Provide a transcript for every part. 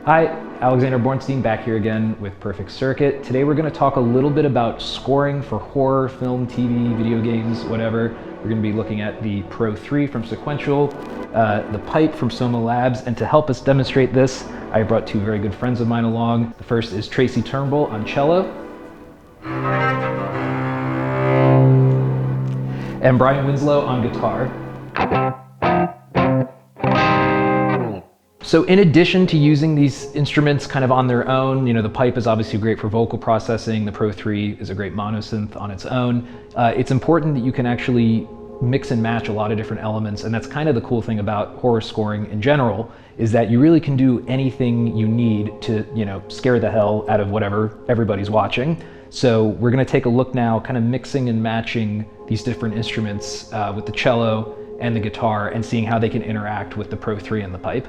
Hi, Alexander Bornstein back here again with Perfect Circuit. Today we're going to talk a little bit about scoring for horror, film, TV, video games, whatever. We're going to be looking at the Pro 3 from Sequential, the Pipe from Soma Labs, and to help us demonstrate this, I brought two very good friends of mine along. The first is Tracie Turnbull on cello, and Brian Winslow on guitar. So in addition to using these instruments kind of on their own, the Pipe is obviously great for vocal processing. The Pro 3 is a great monosynth on its own. It's important that you can actually mix and match a lot of different elements, and that's kind of the cool thing about horror scoring in general, is that you really can do anything you need to, scare the hell out of whatever everybody's watching. So we're going to take a look now, kind of mixing and matching these different instruments with the cello and the guitar, and seeing how they can interact with the Pro 3 and the Pipe.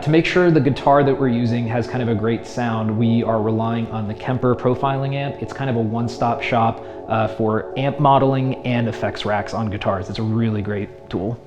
To make sure the guitar that we're using has kind of a great sound, we are relying on the Kemper profiling amp. It's kind of a one-stop shop for amp modeling and effects racks on guitars. It's a really great tool.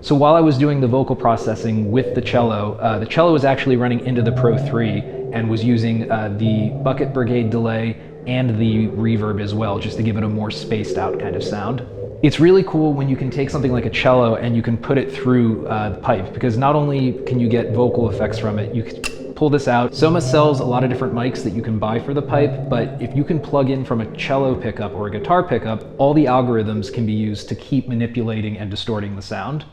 So while I was doing the vocal processing with the cello was actually running into the Pro 3 and was using the Bucket Brigade delay and the reverb as well, just to give it a more spaced out kind of sound. It's really cool when you can take something like a cello and you can put it through the Pipe, because not only can you get vocal effects from it, you can pull this out. Soma sells a lot of different mics that you can buy for the Pipe, but if you can plug in from a cello pickup or a guitar pickup, all the algorithms can be used to keep manipulating and distorting the sound.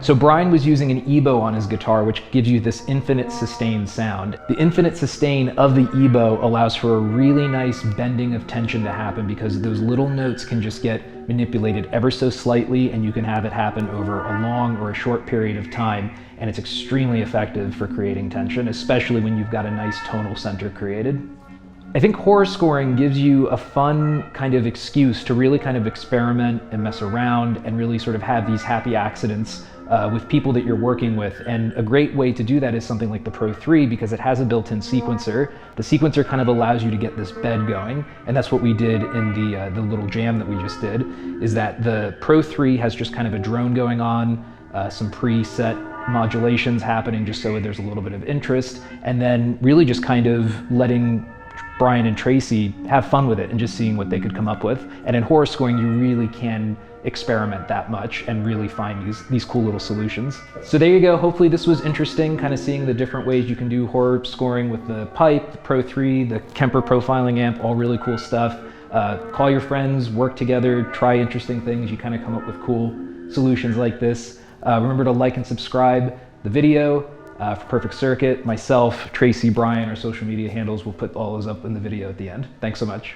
So Bryan was using an EBow on his guitar, which gives you this infinite sustain sound. The infinite sustain of the EBow allows for a really nice bending of tension to happen because those little notes can just get manipulated ever so slightly, and you can have it happen over a long or a short period of time, and it's extremely effective for creating tension, especially when you've got a nice tonal center created. I think horror scoring gives you a fun kind of excuse to really kind of experiment and mess around and really sort of have these happy accidents with people that you're working with. And a great way to do that is something like the Pro 3 because it has a built-in sequencer. The sequencer kind of allows you to get this bed going, and that's what we did in the little jam that we just did, is that the Pro 3 has just kind of a drone going on, some preset modulations happening just so there's a little bit of interest, and then really just kind of letting Bryan and Tracie have fun with it and just seeing what they could come up with. And in horror scoring, you really can experiment that much and really find these cool little solutions. So there you go. Hopefully this was interesting, kind of seeing the different ways you can do horror scoring with the Pipe, the Pro 3, the Kemper profiling amp, all really cool stuff. Call your friends, work together, try interesting things. You kind of come up with cool solutions like this. Remember to like and subscribe the video. For Perfect Circuit, myself, Tracie, Bryan, our social media handles, we'll put all those up in the video at the end. Thanks so much.